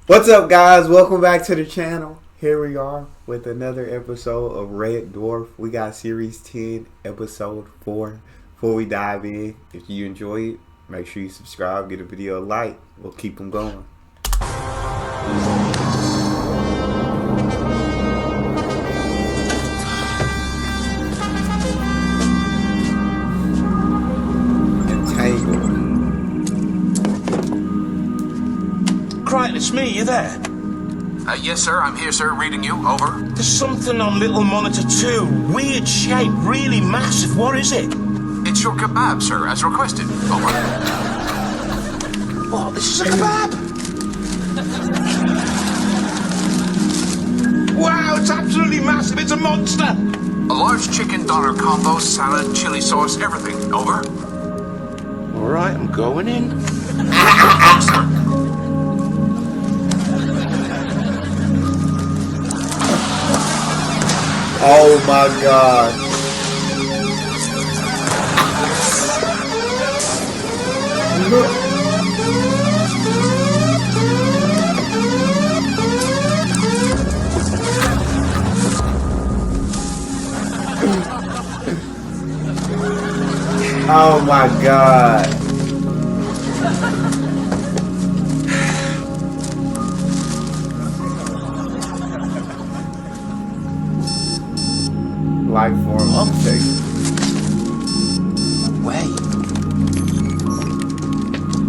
What's up, guys? Welcome back to the channel. Here we are with another episode of Red Dwarf. We got Series 10, Episode 4. Before we dive in, if you enjoy it, make sure you subscribe, get a video a like. We'll keep them going. Entangled. Crichton, it's me, you there? Yes, sir. I'm here, sir. Reading you. Over. There's something on Little Monitor 2. Weird shape, really massive. What is it? It's your kebab, sir, as requested. Over. Oh, this is a kebab! Wow, it's absolutely massive. It's a monster! A large chicken doner combo, salad, chili sauce, everything. Over. All right, I'm going in. Sir. Oh my god. Oh my god. Life form uptake. Wait.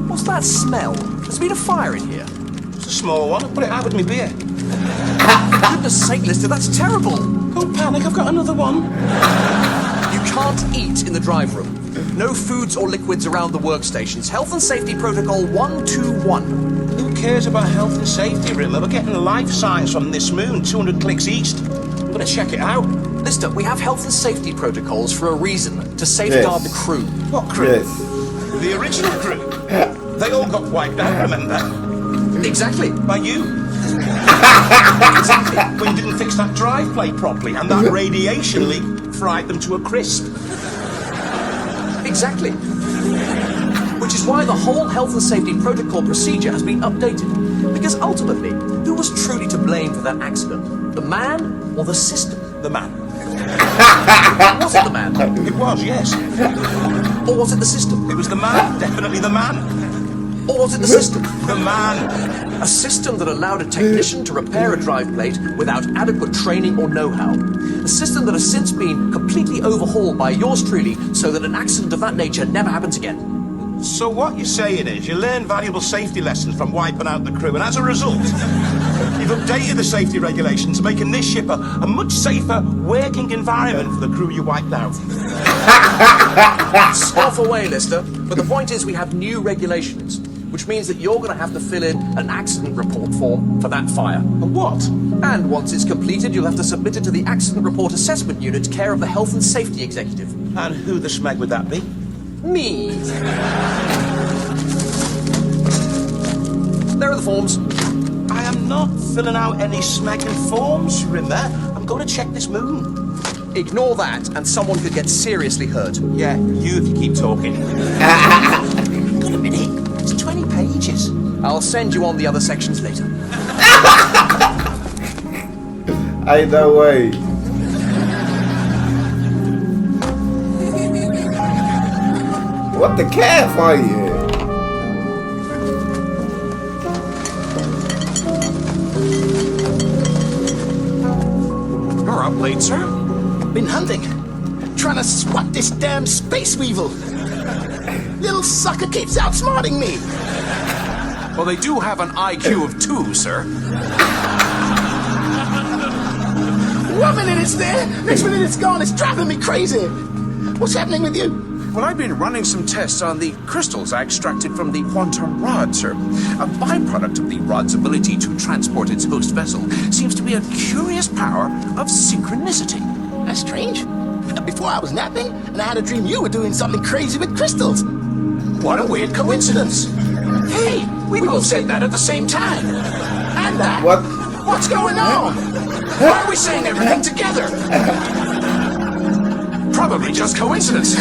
What's that smell? There's been a fire in here. It's a small one. I'll put it out with me beer. For goodness sake, Lister, that's terrible. Don't panic, I've got another one. You can't eat in the drive room. No foods or liquids around the workstations. Health and safety protocol 121. Who cares about health and safety, Riddler? We're getting life signs from this moon, 200 clicks east. I'm gonna check it out. Lister, we have health and safety protocols for a reason, to safeguard the crew. What crew? Yes. The original crew. They all got wiped out, remember? Exactly. By you. Exactly. When you didn't fix that drive plate properly, and that radiation leak fried them to a crisp. Exactly. Which is why the whole health and safety protocol procedure has been updated. Because ultimately, who was truly to blame for that accident? The man or the system? The man. Was it the man? It was, yes. Or was it the system? It was the man. Definitely the man. Or was it the system? The man. A system that allowed a technician to repair a drive plate without adequate training or know-how. A system that has since been completely overhauled by yours truly so that an accident of that nature never happens again. So what you're saying is you learn valuable safety lessons from wiping out the crew, and as a result, you've updated the safety regulations, making this ship a much safer working environment for the crew you wiped out. Scoff away, Lister. But the point is we have new regulations, which means that you're going to have to fill in an accident report form for that fire. And what? And once it's completed, you'll have to submit it to the Accident Report Assessment Unit, care of the Health and Safety Executive. And who the smeg would that be? Me. There are the forms. I am not filling out any smegging forms, Rimmer. I'm going to check this moon. Ignore that, and someone could get seriously hurt. Yeah, you if you keep talking. Hang on a minute. It's 20 pages. I'll send you on the other sections later. Ain't no way. What the calf are you? You're up late, sir. Been hunting. Trying to swat this damn space weevil. Little sucker keeps outsmarting me. Well, they do have an IQ of 2, sir. 1 minute it's there, next minute it's gone. It's driving me crazy. What's happening with you? Well, I've been running some tests on the crystals I extracted from the quantum rod, sir. A byproduct of the rod's ability to transport its host vessel seems to be a curious power of synchronicity. That's strange. Before I was napping, and I had a dream you were doing something crazy with crystals. What a weird coincidence. Hey, we both said that at the same time. And that. What? What's going on? Why are we saying everything together? Probably just coincidence.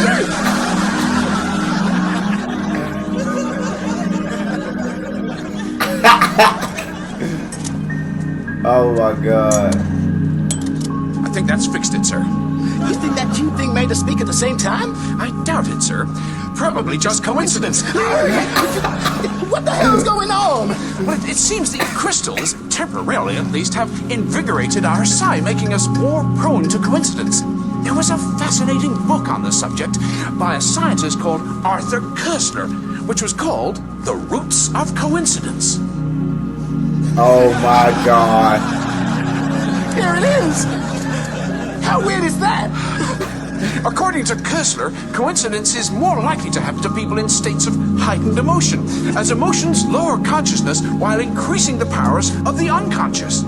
Oh my god. I think that's fixed it, sir. You think that cute thing made us speak at the same time? I doubt it, sir. Probably just coincidence. What the hell's going on? Well, it seems the crystals, temporarily at least, have invigorated our psi, making us more prone to coincidence. There was a fascinating book on the subject by a scientist called Arthur Koestler, which was called The Roots of Coincidence. Oh my god. Here it is. How weird is that? According to Koestler, coincidence is more likely to happen to people in states of heightened emotion, as emotions lower consciousness while increasing the powers of the unconscious.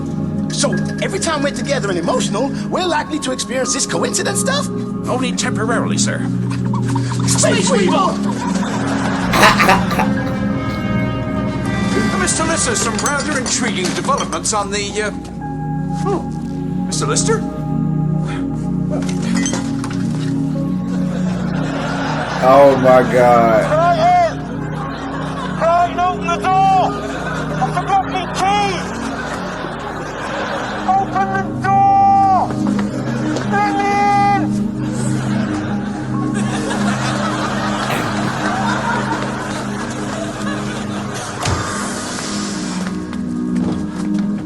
So every time we're together and emotional, we're likely to experience this coincidence stuff? Only temporarily, sir. Space Weevil! Mr. Lister, some rather intriguing developments on the, Oh, Mr. Lister? Oh my god. Crichton! Crichton, open the door! I forgot my key! Open the door! Let me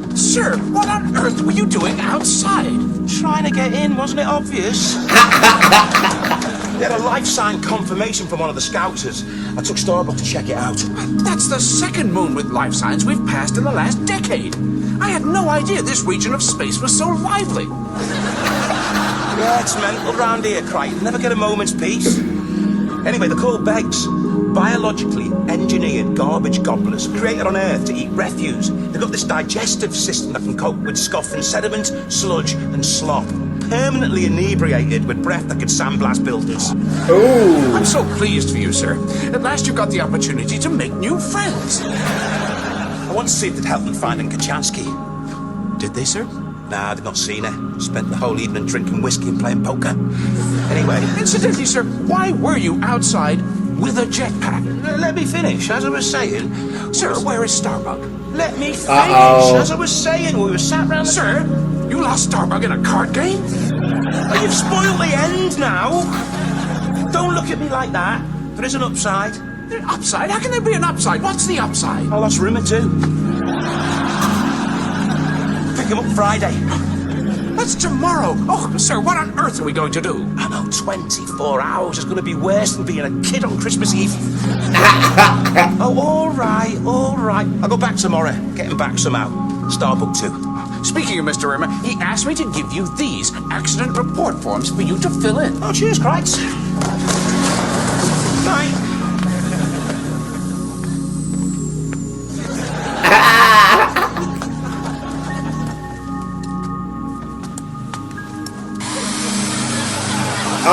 in! Sir, what on earth were you doing outside? Trying to get in, wasn't it obvious? They had a life sign confirmation from one of the scouters. I took Starbuck to check it out. That's the second moon with life signs we've passed in the last decade. I had no idea this region of space was so lively. Yeah, it's mental round here, Crichton. Never get a moment's peace. Anyway, they're called Begs. Biologically engineered garbage gobblers created on Earth to eat refuse. They've got this digestive system that can cope with scuff and sediment, sludge and slop. Permanently inebriated with breath that could sandblast buildings. Ooh. I'm so pleased for you, sir. At last you got the opportunity to make new friends. I once see if they'd help them finding Kachansky. Did they, sir? Nah, they've not seen her. Spent the whole evening drinking whiskey and playing poker. Anyway, Incidentally, sir, why were you outside with a jetpack? let me finish. As I was saying... Sir, where is Starbuck? Let me finish. Uh-oh. As I was saying, we were sat round the... Sir, you lost Starbuck in a card game? Oh, you've spoiled the end now. Don't look at me like that. There is an upside. An upside? How can there be an upside? What's the upside? I lost room or two. Pick him up Friday. That's tomorrow. Oh, sir, what on earth are we going to do? I know 24 hours is going to be worse than being a kid on Christmas Eve. Oh, all right. I'll go back tomorrow. Get him back somehow. Starbuck too. Speaking of Mr. Rimmer, he asked me to give you these accident report forms for you to fill in. Oh, cheers, Crites. Night.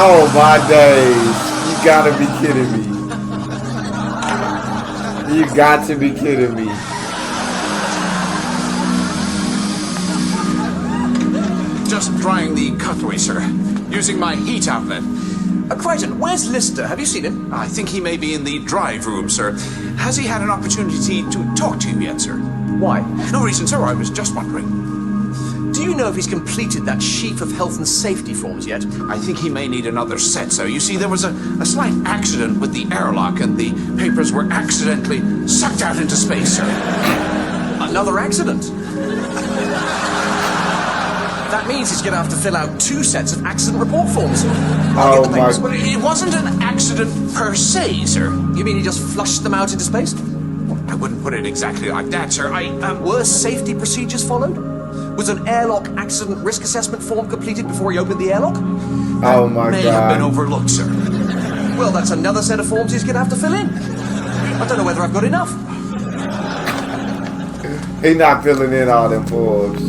Oh my days. You gotta be kidding me. You got to be kidding me. Just drying the cutlery, sir, using my heat outlet. Crichton, where's Lister? Have you seen him? I think he may be in the drive room, sir. Has he had an opportunity to talk to you yet, sir? Why? No reason, sir. I was just wondering. Do you know if he's completed that sheaf of health and safety forms yet? I think he may need another set, sir. You see, there was a slight accident with the airlock, and the papers were accidentally sucked out into space, sir. Another accident? That means he's going to have to fill out 2 sets of accident report forms. Oh my... But it wasn't an accident per se, sir. You mean he just flushed them out into space? I wouldn't put it exactly like that, sir. Were safety procedures followed? Was an airlock accident risk assessment form completed before he opened the airlock? Oh my May have been god. overlooked, sir. Well, that's another set of forms he's going to have to fill in. I don't know whether I've got enough. He's not filling in all them forms.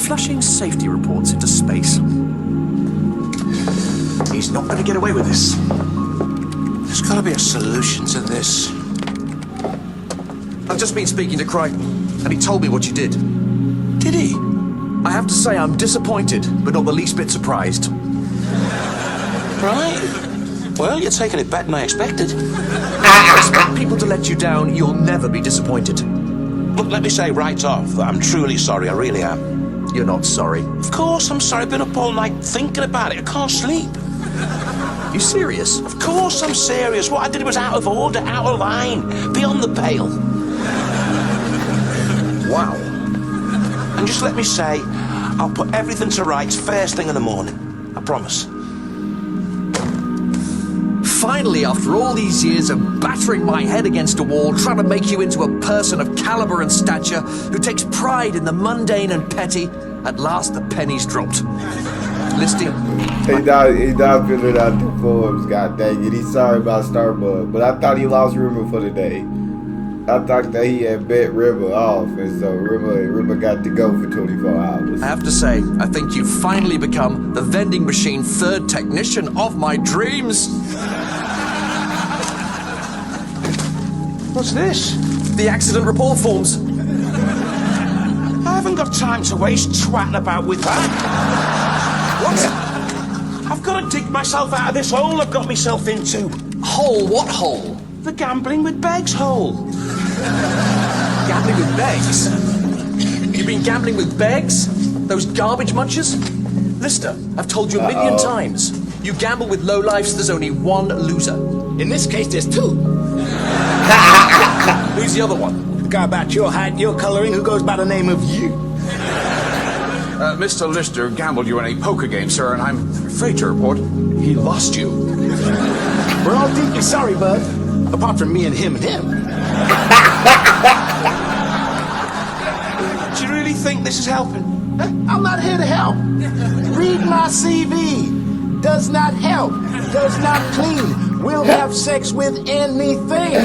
Flushing safety reports into space. He's not going to get away with this. There's got to be a solution to this. I've just been speaking to Crichton, and he told me what you did. Did he? I have to say I'm disappointed, but not the least bit surprised. Right. Well, you're taking it better than I expected. Expect people to let you down, you'll never be disappointed. Look, let me say right off that I'm truly sorry, I really am. You're not sorry. Of course I'm sorry, I've been up all night thinking about it, I can't sleep. You serious? Of course I'm serious, what I did was out of order, out of line, beyond the pale. Wow. And just let me say, I'll put everything to rights first thing in the morning, I promise. Finally, after all these years of battering my head against a wall, trying to make you into a person of caliber and stature who takes pride in the mundane and petty, at last the penny's dropped. Listing. He not filling out the forms, god dang it. He's sorry about Starbucks, but I thought he lost Rimmer for the day. I thought that he had bet Rimmer off, and so Rimmer got to go for 24 hours. I have to say, I think you've finally become the vending machine third technician of my dreams. What's this? The accident report forms. I haven't got time to waste twatting about with that. What? I've got to dig myself out of this hole I've got myself into. Hole? What hole? The gambling with Beggs hole. Gambling with Beggs? You've been gambling with Beggs? Those garbage munchers? Lister, I've told you a million times. You gamble with lowlifes, there's only one loser. In this case, there's two. Who's the other one? The guy about your height, your coloring, who goes by the name of you. Mr. Lister gambled you in a poker game, sir, and I'm afraid to report he lost you. We're all deeply sorry, bud. Apart from me and him. Do you really think this is helping? I'm not here to help. Read my CV. Does not help. Does not clean. Will have sex with anything.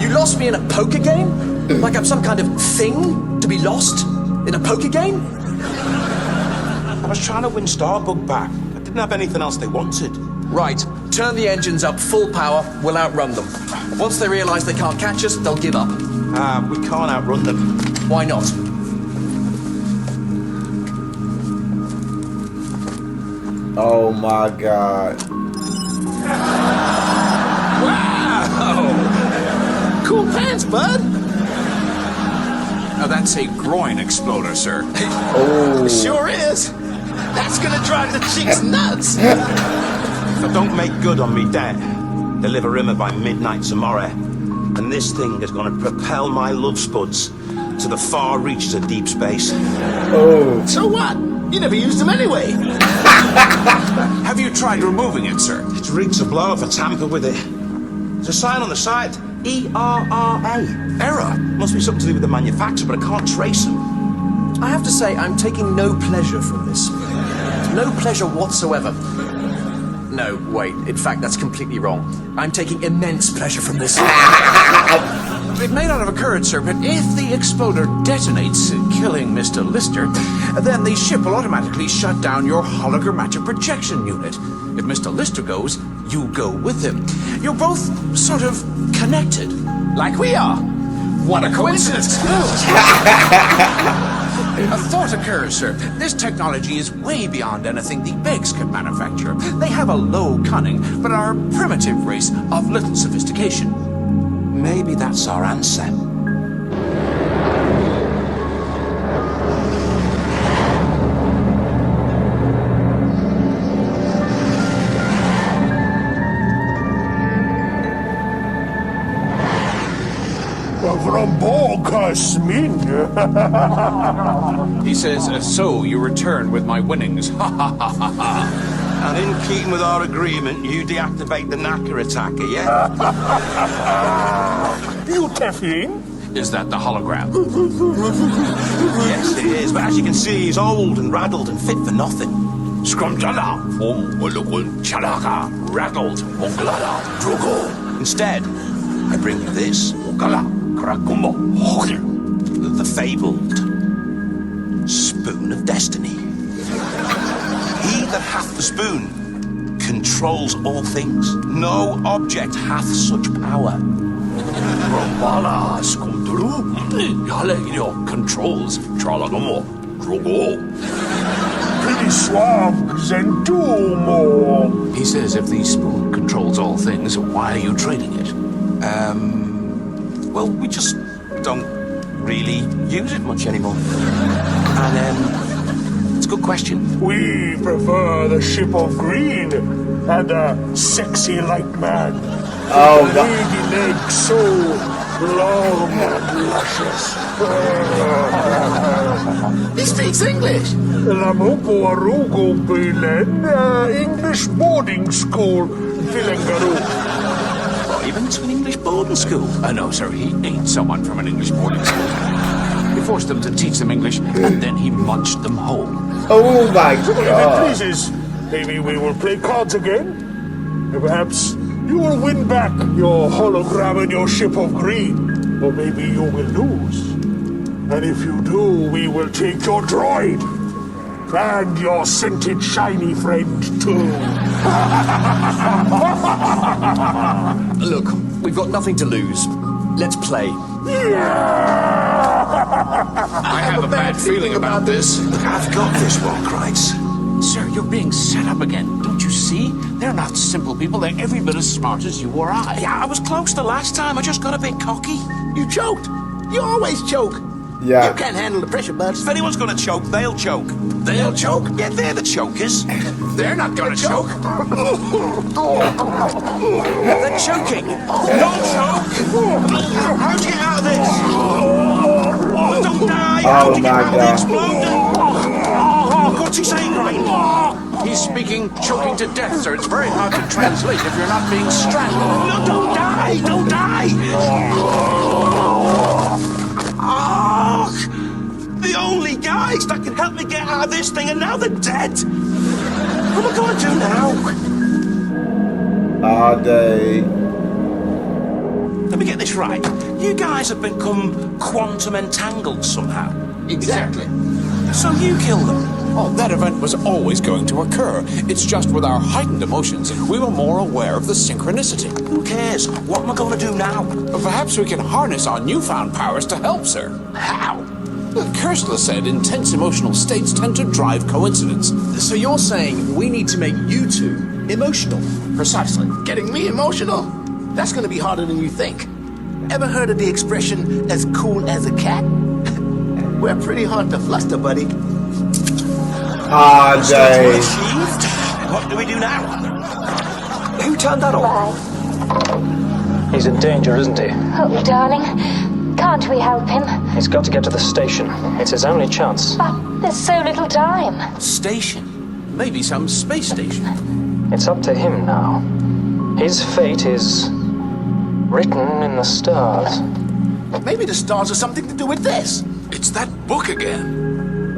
You lost me in a poker game? Like I'm some kind of thing to be lost in a poker game? I was trying to win Starbug back. I didn't have anything else they wanted. Right, turn the engines up full power, we'll outrun them. Once they realise they can't catch us, they'll give up. We can't outrun them. Why not? Oh my god. Wow! Cool pants, bud. Now that's a groin exploder, sir. Oh. Sure is. That's gonna drive the chicks nuts. If I don't make good on me debt, deliver Rimmer by midnight tomorrow, and this thing is going to propel my love spuds to the far reaches of deep space. Oh. So what? You never used them anyway. Have you tried removing it, sir? It's rigged to blow if I tamper with it. There's a sign on the side, ERRA. Error. Must be something to do with the manufacturer, but I can't trace them. I have to say, I'm taking no pleasure from this. No pleasure whatsoever. No, wait, in fact, that's completely wrong. I'm taking immense pleasure from this. It may not have occurred, sir, but if the exploder detonates, killing Mr. Lister, then the ship will automatically shut down your hologrammatic projection unit. If Mr. Lister goes, you go with him. You're both sort of connected. Like we are. What a coincidence. A thought occurs, sir. This technology is way beyond anything the Beggs can manufacture. They have a low cunning, but are a primitive race of little sophistication. Maybe that's our answer. He says, so you return with my winnings. Ha ha ha ha ha. And in keeping with our agreement, you deactivate the knacker attacker, yeah? You Teflon? Is that the hologram? Yes, it is. But as you can see, he's old and raddled and fit for nothing. Scrumjala, chalaka, rattled, drugo. Instead, I bring you this. The fabled Spoon of Destiny. He that hath the spoon controls all things. No object hath such power. Controls. the swags and do more. He says if the spoon controls all things, why are you trading it? Well, we just don't really use it much anymore. And, it's a good question. We prefer the ship of green and a sexy light man. Oh, the lady legs so long and luscious. He speaks English. Lamupo Arugo Bilen, English boarding school, Filangaroo. What, he went to an English boarding school? No, sir, he ate someone from an English boarding school. He forced them to teach them English, and then he munched them whole. Oh my If it god. pleases, maybe we will play cards again. And perhaps you will win back your hologram and your ship of green. Or maybe you will lose. And if you do, we will take your droid. And your scented shiny friend, too. Look, we've got nothing to lose. Let's play. I have a bad feeling about this. I've got this one, Kreitz. Sir, you're being set up again. Don't you see? They're not simple people. They're every bit as smart as you or I. Yeah, I was close the last time. I just got a bit cocky. You choked. You always choke. Yeah. You can't handle the pressure, Buds. If anyone's gonna choke, they'll choke. They'll choke. Yeah, they're the chokers. They're not gonna choke. They're choking. Don't choke! How'd you get out of this? Don't die! Oh How'd you get my out of the God. explosion? What's he saying, right? He's speaking choking to death, sir. It's very hard to translate if you're not being strangled. No, don't die! Don't die! Oh, the only guys that can help me get out of this thing, and now they're dead. What am I going to do now? All day. Let me get this right. You guys have become quantum entangled somehow. Exactly. So you killed them. Oh, that event was always going to occur. It's just with our heightened emotions, we were more aware of the synchronicity. Who cares? What am I going to do now? Perhaps we can harness our newfound powers to help, sir. How? Kerstler said intense emotional states tend to drive coincidence. So you're saying we need to make you two emotional? Precisely. Getting me emotional? That's gonna be harder than you think. Ever heard of the expression, as cool as a cat? We're pretty hard to fluster, buddy. All day. Achieved. What do we do now? Who turned that on? He's in danger, isn't he? Oh, darling. Can't we help him? He's got to get to the station. It's his only chance. But there's so little time. Station. Maybe some space station. It's up to him now. His fate is written in the stars. Maybe the stars have something to do with this. It's that book again.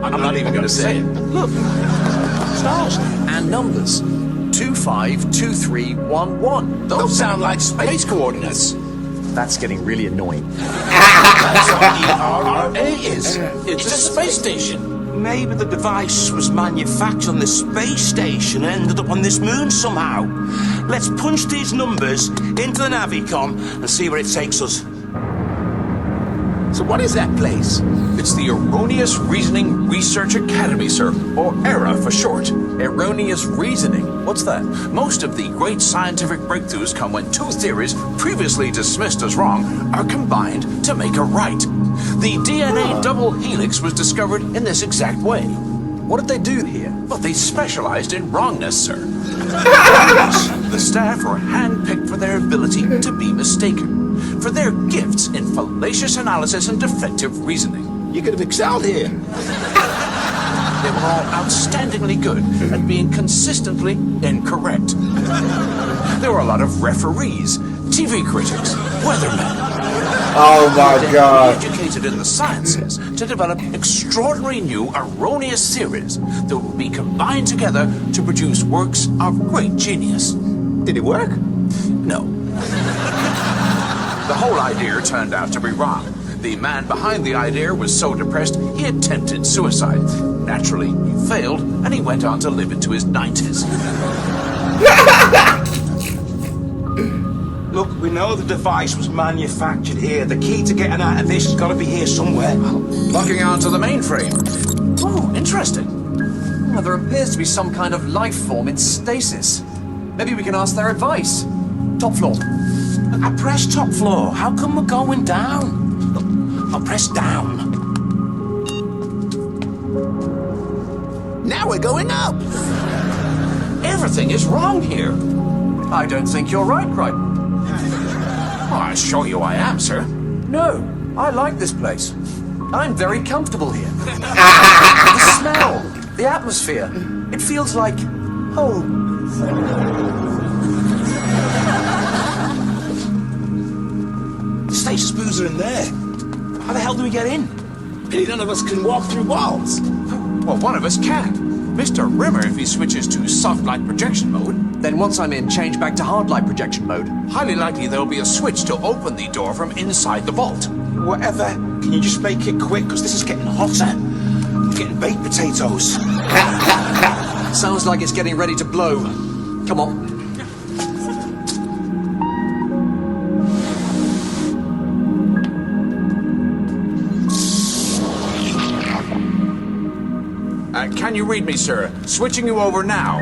I'm not even going to say it. Look. Stars. And numbers. 252311. Those sound like Space coordinates. That's getting really annoying. That's what ERRA is. It's a space station. Maybe the device was manufactured on the space station and ended up on this moon somehow. Let's punch these numbers into the Navicom and see where it takes us. So what is that place? It's the Erroneous Reasoning Research Academy, sir, or ERA for short. Erroneous reasoning. What's that? Most of the great scientific breakthroughs come when two theories, previously dismissed as wrong, are combined to make a right. The DNA double helix was discovered in this exact way. What did they do here? But they specialized in wrongness, sir. The staff were handpicked for their ability to be mistaken, for their gifts in fallacious analysis and defective reasoning. You could have excelled here. They were all outstandingly good at being consistently incorrect. There were a lot of referees, TV critics, weathermen. Oh my They were god. educated in the sciences to develop extraordinary new erroneous theories that would be combined together to produce works of great genius. Did it work? No. The whole idea turned out to be wrong. The man behind the idea was so depressed he attempted suicide. Naturally, he failed, and he went on to live into his 90s. Look, we know the device was manufactured here. The key to getting out of this has got to be here somewhere. Locking onto the mainframe. Oh, interesting. Well, there appears to be some kind of life form in stasis. Maybe we can ask their advice. Top floor. I pressed top floor. How come we're going down? I'll press down. Now we're going up. Everything is wrong here. I don't think you're right, Crichton. Oh, I assure you I am, sir. No, I like this place. I'm very comfortable here. The smell, the atmosphere, it feels like home. The stasis booths are in there. How the hell do we get in? Pity none of us can walk through walls. Well, one of us can. Mr. Rimmer, if he switches to soft light projection mode. Then once I'm in, change back to hard light projection mode. Highly likely there'll be a switch to open the door from inside the vault. Whatever. Can you just make it quick? Because this is getting hotter. We're getting baked potatoes. Sounds like it's getting ready to blow. Come on. Can you read me, sir? Switching you over now.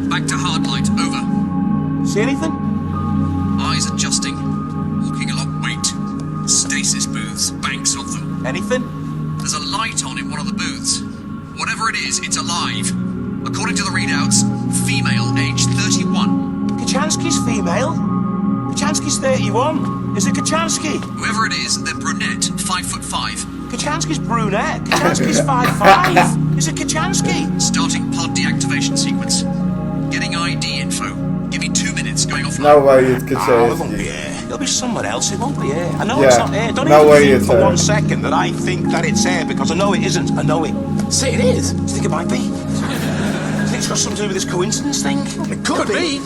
Back to hard light, over. See anything? Eyes adjusting. Walking along, wait. Stasis booths, banks of them. Anything? There's a light on in one of the booths. Whatever it is, it's alive. According to the readouts, female, age 31. Kachansky's female? Kachansky's 31. Is it Kachansky? Whoever it is, they're brunette, 5'5". Kachansky's brunette. Kachansky's 5'5". Is it Kachansky? Starting pod deactivation sequence. Getting ID info. Give me 2 minutes, going offline. No way it's It won't be Kaczynski. here. It'll be somewhere else. It won't be here. I know Yeah. it's not here. Don't No even way think it's for here. 1 second that I think that it's here, because I know it isn't. I know it. Say it is. Do you think it might be? Do you think it's got something to do with this coincidence thing? It could be.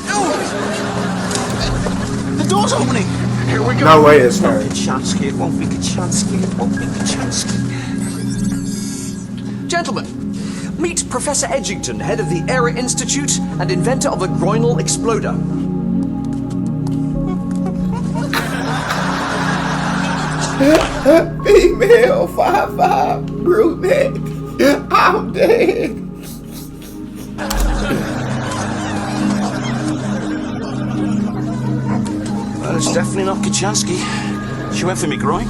The door's opening. Here we go. No way it's It's not her. Kachansky. It won't be Kachansky. It won't be Kachansky. Gentlemen, meet Professor Edgington, head of the Era Institute and inventor of the groinal exploder. Female 5'5", brunette. I'm dead. Well, it's definitely not Kachansky. She went for me groin.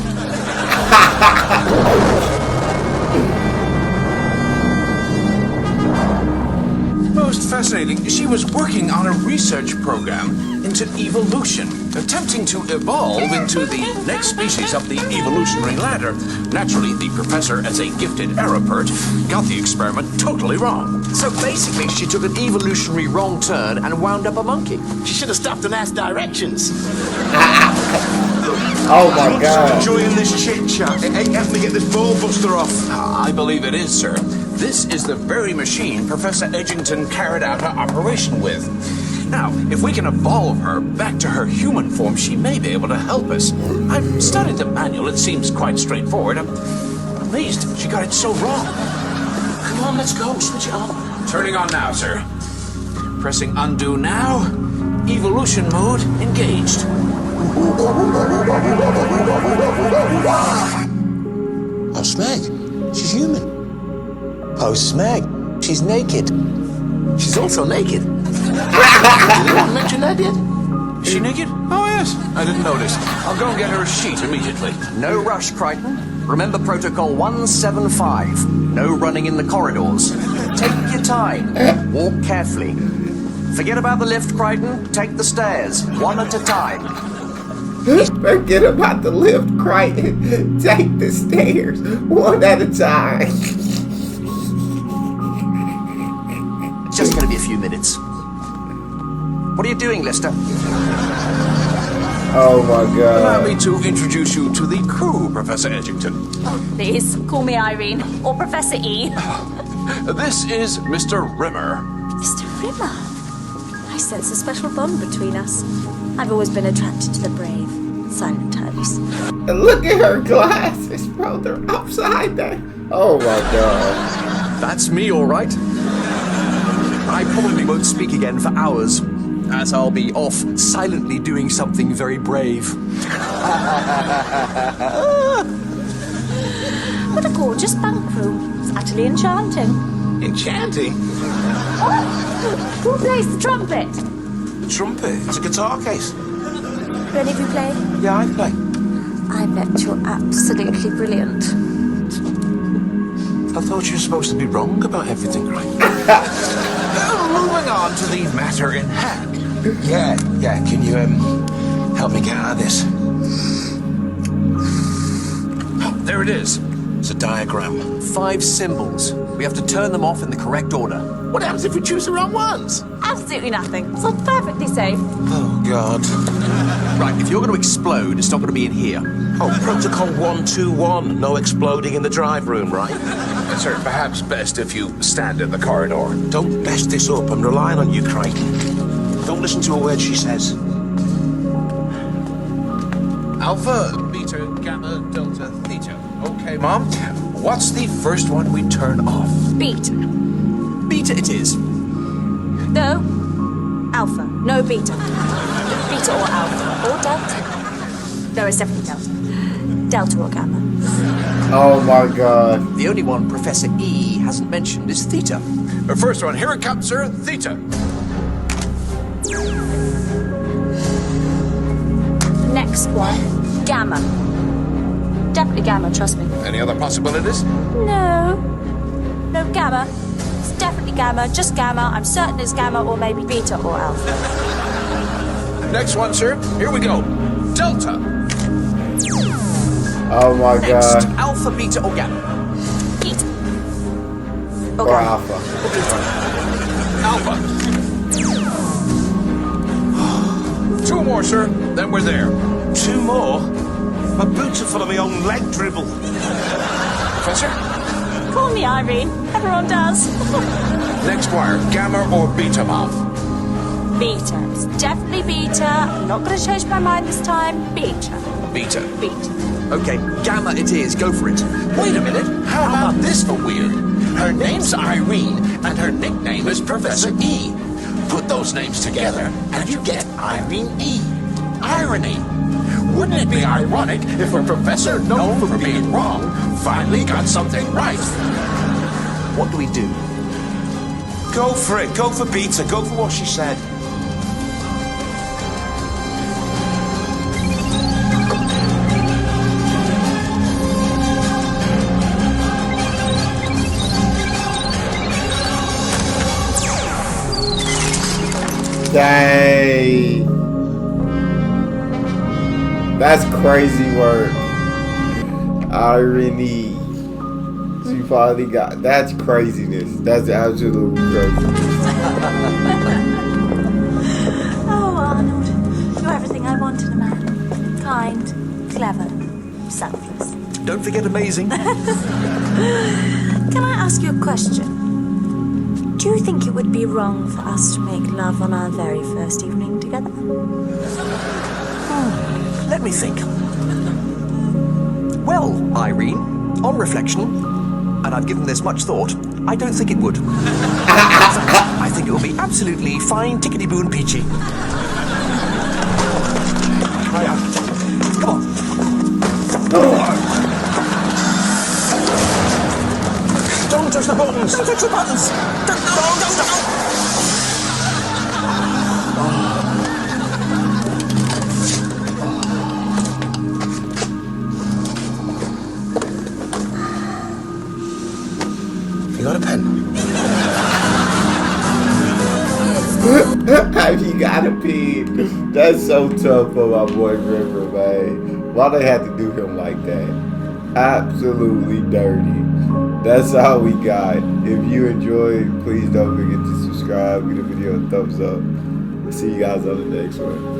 Most fascinating. She was working on a research program into evolution, attempting to evolve into the next species up the evolutionary ladder. Naturally, the professor, as a gifted erapert, got the experiment totally wrong. So basically, she took an evolutionary wrong turn and wound up a monkey. She should have stopped and asked directions. Oh my god. Enjoying this chit chat. It ain't helping me get this ball buster off. I believe it is, sir. This is the very machine Professor Edgington carried out her operation with. Now, if we can evolve her back to her human form, she may be able to help us. I've studied the manual. It seems quite straightforward. I'm amazed she got it so wrong. Come on, let's go. Switch it on. Turning on now, sir. Pressing undo now. Evolution mode engaged. Oh, Smeg. She's human. Oh, Smeg. She's naked. She's also naked. Did anyone mention that yet? Is she naked? Oh, yes. I didn't notice. I'll go and get her a sheet immediately. No rush, Crichton. Remember Protocol 175. No running in the corridors. Take your time. Walk carefully. Forget about the lift, Crichton. Take the stairs, one at a time. Forget about the lift, Crichton. Take the stairs, one at a time. It's just going to be a few minutes. What are you doing, Lister? Oh my Allow god. me to introduce you to the crew, Professor Edgington. Please, call me Irene, or Professor E. This is Mr. Rimmer. Mr. Rimmer. I sense a special bond between us. I've always been attracted to the brave, silent types. And look at her glasses, bro. They're upside down. Oh my god. That's me, all right. I probably won't speak again for hours, as I'll be off silently doing something very brave. What a gorgeous bunk room. It's utterly enchanting. Enchanting? Who plays the trumpet? Trumpet? It's a guitar case. Do any of you play? Yeah, I play. I bet you're absolutely brilliant. I thought you were supposed to be wrong about everything, right? Moving on to the matter in hand. Yeah. Can you, help me get out of this? Oh, there it is. It's a diagram. 5 symbols. We have to turn them off in the correct order. What happens if we choose the wrong ones? Absolutely nothing. It's all perfectly safe. Oh, God. Right, if you're going to explode, it's not going to be in here. Oh, protocol 121. No exploding in the drive room, right? Sir, perhaps best if you stand in the corridor. Don't mess this up. I'm relying on you, Craig. Don't listen to a word she says. Alpha, beta, gamma, delta, theta. Okay, Mom. What's the first one we turn off? Beta. Beta it is. No. Alpha. No beta. Beta or alpha. Or delta. There is definitely delta. Delta or gamma. Oh my God. The only one Professor E hasn't mentioned is theta. The first one, here it comes, sir. Theta. Next one. Gamma. Definitely gamma, trust me. Any other possibilities? No. No gamma. It's definitely gamma. Just gamma. I'm certain it's gamma or maybe beta or alpha. Next one, sir. Here we go. Delta. Oh my Next, God. alpha, beta, or gamma. Beta. Or alpha. Alpha. 2 more, sir. Then we're there. 2 more? My boots are full of my own leg dribble. Professor? Call me Irene. Everyone does. Next wire. Gamma or beta, Mom? Beta. It's definitely beta. I'm not going to change my mind this time. Beta. Beta. Beta. Okay, gamma it is. Go for it. Wait a minute. How about this for weird? Her name's Irene, and her nickname is Professor E. Put those names together, and you get Irene E. Irony. Wouldn't it be ironic if a professor known for being wrong finally got something right? What do we do? Go for it. Go for beta. Go for what she said. Dang. That's crazy work. Irony. She finally got. That's craziness. That's absolutely craziness. Oh, Arnold. You're everything I want in a man. Kind, clever, selfless. Don't forget amazing. Can I ask you a question? Do you think it would be wrong for us to make love on our very first evening together? Let me think. Well, Irene, on reflection, and I've given this much thought, I don't think it would. I think it will be absolutely fine, tickety-boon peachy. Come on. Don't touch the buttons! Don't touch the buttons! Don't. You got a pen? Have you got a pen? That's so tough for my boy River, man. Why they had to do him like that? Absolutely dirty. That's all we got. If you enjoyed, please don't forget to subscribe, give the video a thumbs up. See you guys on the next one.